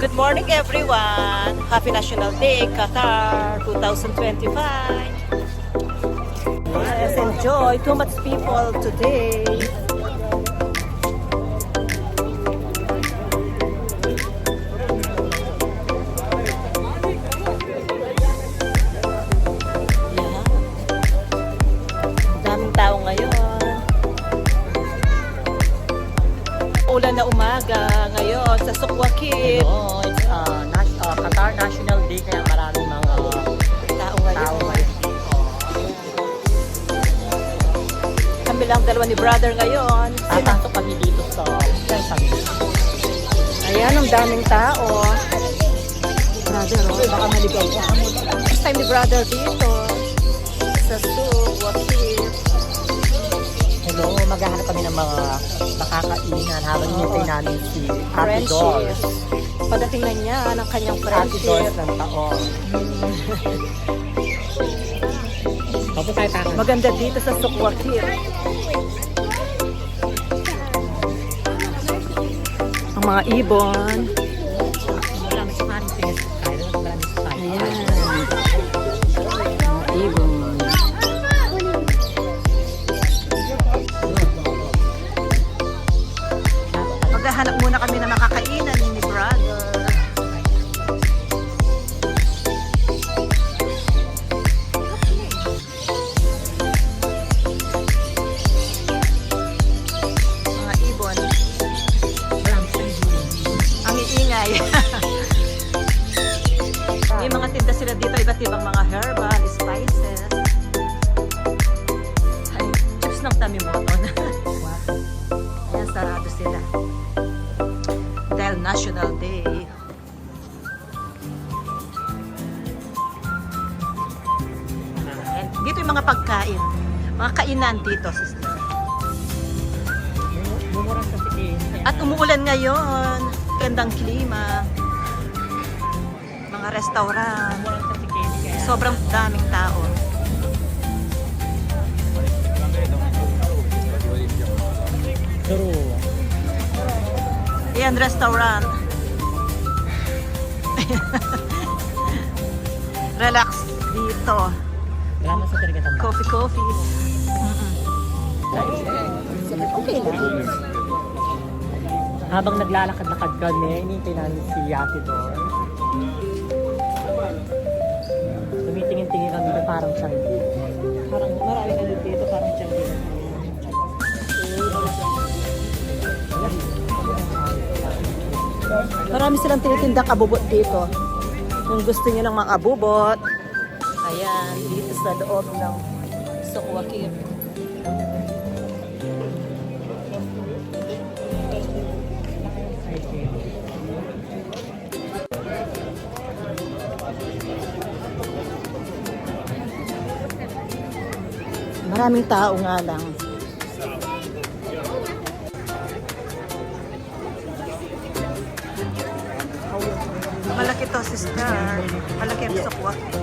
Good morning everyone! Happy National Day, Qatar 2025! Yes, enjoy! Too much people today! Yeah. Daming tao ngayon. Ulan na umaga ngayon sa Sukwakit. Ano, it's Qatar National Day kaya maraming mga Tao ngayon. dito. Kami lang dalawa ni brother ngayon. Tatantok kami dito sa family. Ayan, ang daming tao. Brother, oh, baka maligaw ka. First time ni brother dito. Sa Sukwakit. Hello, maghahanap kami ng mga makakainan habang hinintay namin si Ate Doll. Friendship. Padating na niya ng kanyang Ate Doll friendship. ng taon. Tapos tayo takan. Maganda dito sa Sukwakit. Ang mga ibon. Marami sa Marites. Marami sa Ayan. Mga ibon. Maghahanap muna kami na makakainan ni brother. Mga ibon. Ang iingay. May mga tinda sila dito, iba't ibang mga herbal, spices. Ay, chips ng tamimoton. Yan, sarado sila. Dahil National Day. And dito yung mga pagkain. Mga kainan dito, sister. Bumurang sa tikin. At umuulan ngayon. Gandang klima. Mga restaurant. Bumurang sa tikin. Sobrang daming tao. True. Ayan, restaurant. Relax dito. Salamat sa Tirgatamba. Coffee. Okay lang. Habang naglalakad-lakad kami, hinintay namin si Ate Doll. Tumitingin-tingin kami na parang Changi. Parang marami na dito, parang dyan dito. Marami silang tinitindang abubot dito. Kung gusto niyo ng mga abubot, ayan, dito sa loob ng Sukwakit. Maraming tao nga lang. Malaki to, sister. Malaki ang Sukwakit.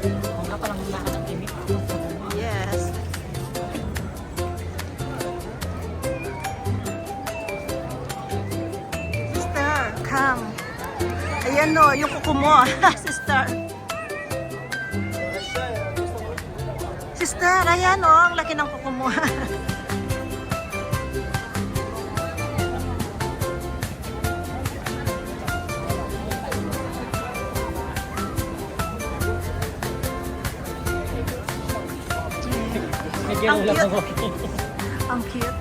Ang ka palang lakad ng timik. Yes. Sister, come. Ayan no, yung kuko mo. Sister. Sister, ayan o, ang laki ng kuko mo. Medyo Ang ulat cute. ako. Ang cute.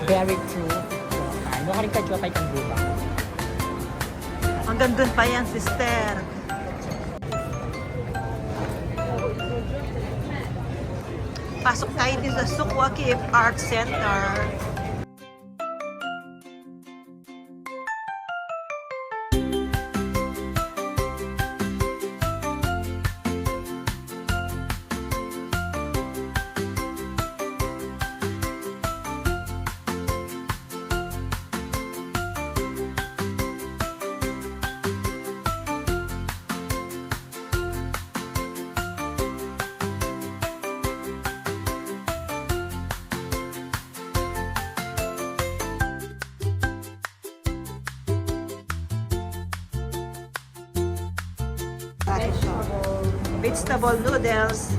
Very true. Ano ka rin kadyo tayo kang buba? Hanggang dun pa yan, sister. Pasok tayo dito sa Sukwakit Art Center. akin to. Vegetable noodles.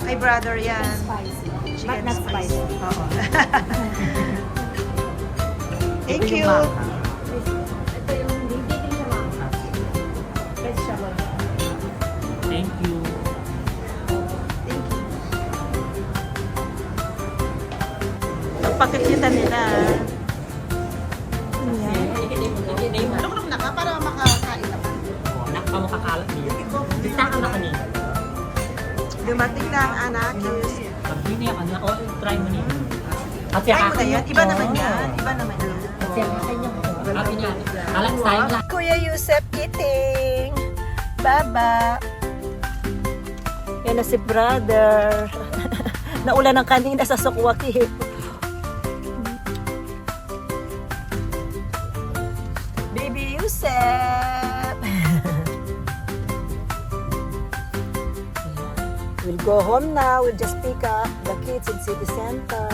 Kay brother yan. Spicy. Chicken But not spicy. Oo. Thank Ito you. yung maka. Ito yung hindi siya mga vegetable. Thank you. Ang pakikita nila. Lukrom na ka para makakain naman. Nakpa mo kakalat niyo. Bista ka na kanina. Dumating na ang anakis. Sabi niya ka na, try mo niya. At Try mo na yan. Iba naman yan. Iba naman yan. Sabi niya, alam style lang. Kuya Yusef eating. Baba. Yan na si brother. Naulan ng kanina sa Sukwaki. Baby Yusef. We'll go home now. We'll just pick up the kids in city center.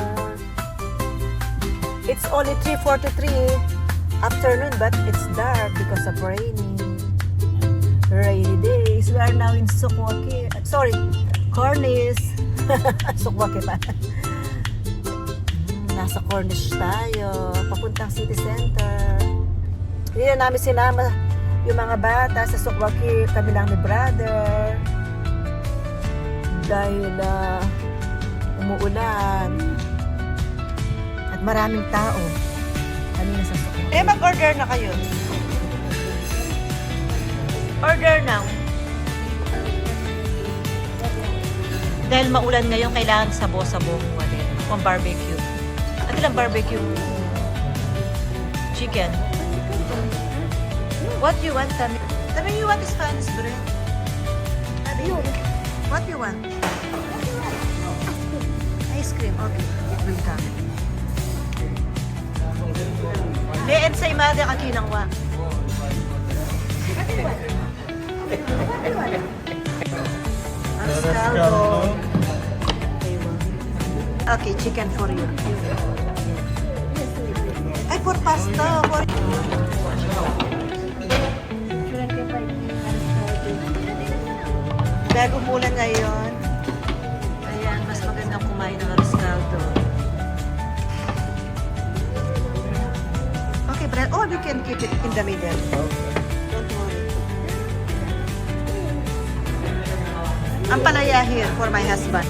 It's only 3:43 afternoon, but it's dark because of raining. Rainy days. We are now in Sukwaki. Sorry, Cornish. Sukwaki pa. Nasa Cornish tayo. Papuntang city center. Hindi na namin sinama yung mga bata sa Sukwaki. Kami lang ni brother. Dahil umuulan. At maraming tao. Kanina sa Sukwaki. Mag-order na kayo. Order now. Dahil maulan ngayon, kailangan sabo-sabo mo din. Pang barbecue. Ano lang barbecue? Chicken. What you want, Tami? Tami, you want Spanish bread? Tami, what you want? Ice cream. Okay, it will come. Leen sa imada ka kinangwa. Ascaldo. Okay, chicken for you. Ay, for pasta. For... Dahil umulan ngayon, ayan, mas magandang kumain ng Ascaldo. Okay, Brad. Oh, you can keep it in the middle. Don't worry. Ang palaya here for my husband.